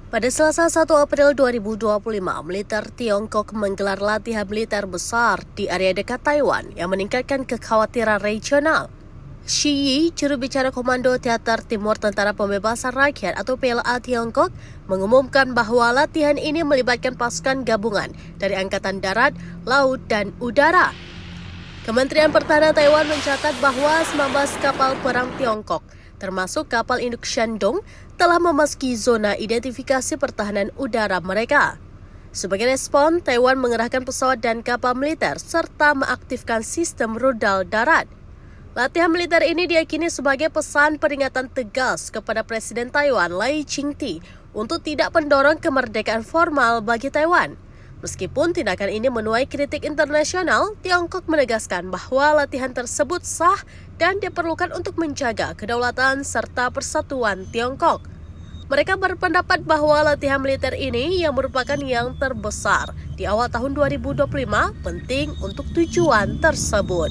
Pada Selasa 1 April 2025, militer Tiongkok menggelar latihan militer besar di area dekat Taiwan yang meningkatkan kekhawatiran regional. Xi Yi, juru bicara Komando Teater Timur Tentara Pembebasan Rakyat atau PLA Tiongkok, mengumumkan bahwa latihan ini melibatkan pasukan gabungan dari Angkatan Darat, Laut, dan Udara. Kementerian Pertahanan Taiwan mencatat bahwa 19 kapal perang Tiongkok, termasuk kapal induk Shandong, telah memasuki zona identifikasi pertahanan udara mereka. Sebagai respon, Taiwan mengerahkan pesawat dan kapal militer serta mengaktifkan sistem rudal darat. Latihan militer ini diyakini sebagai pesan peringatan tegas kepada Presiden Taiwan Lai Ching-te untuk tidak mendorong kemerdekaan formal bagi Taiwan. Meskipun tindakan ini menuai kritik internasional, Tiongkok menegaskan bahwa latihan tersebut sah dan diperlukan untuk menjaga kedaulatan serta persatuan Tiongkok. Mereka berpendapat bahwa latihan militer ini yang merupakan yang terbesar di awal tahun 2025 penting untuk tujuan tersebut.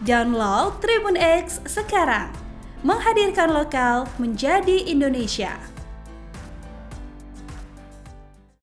Download Tribun X sekarang, menghadirkan lokal menjadi Indonesia.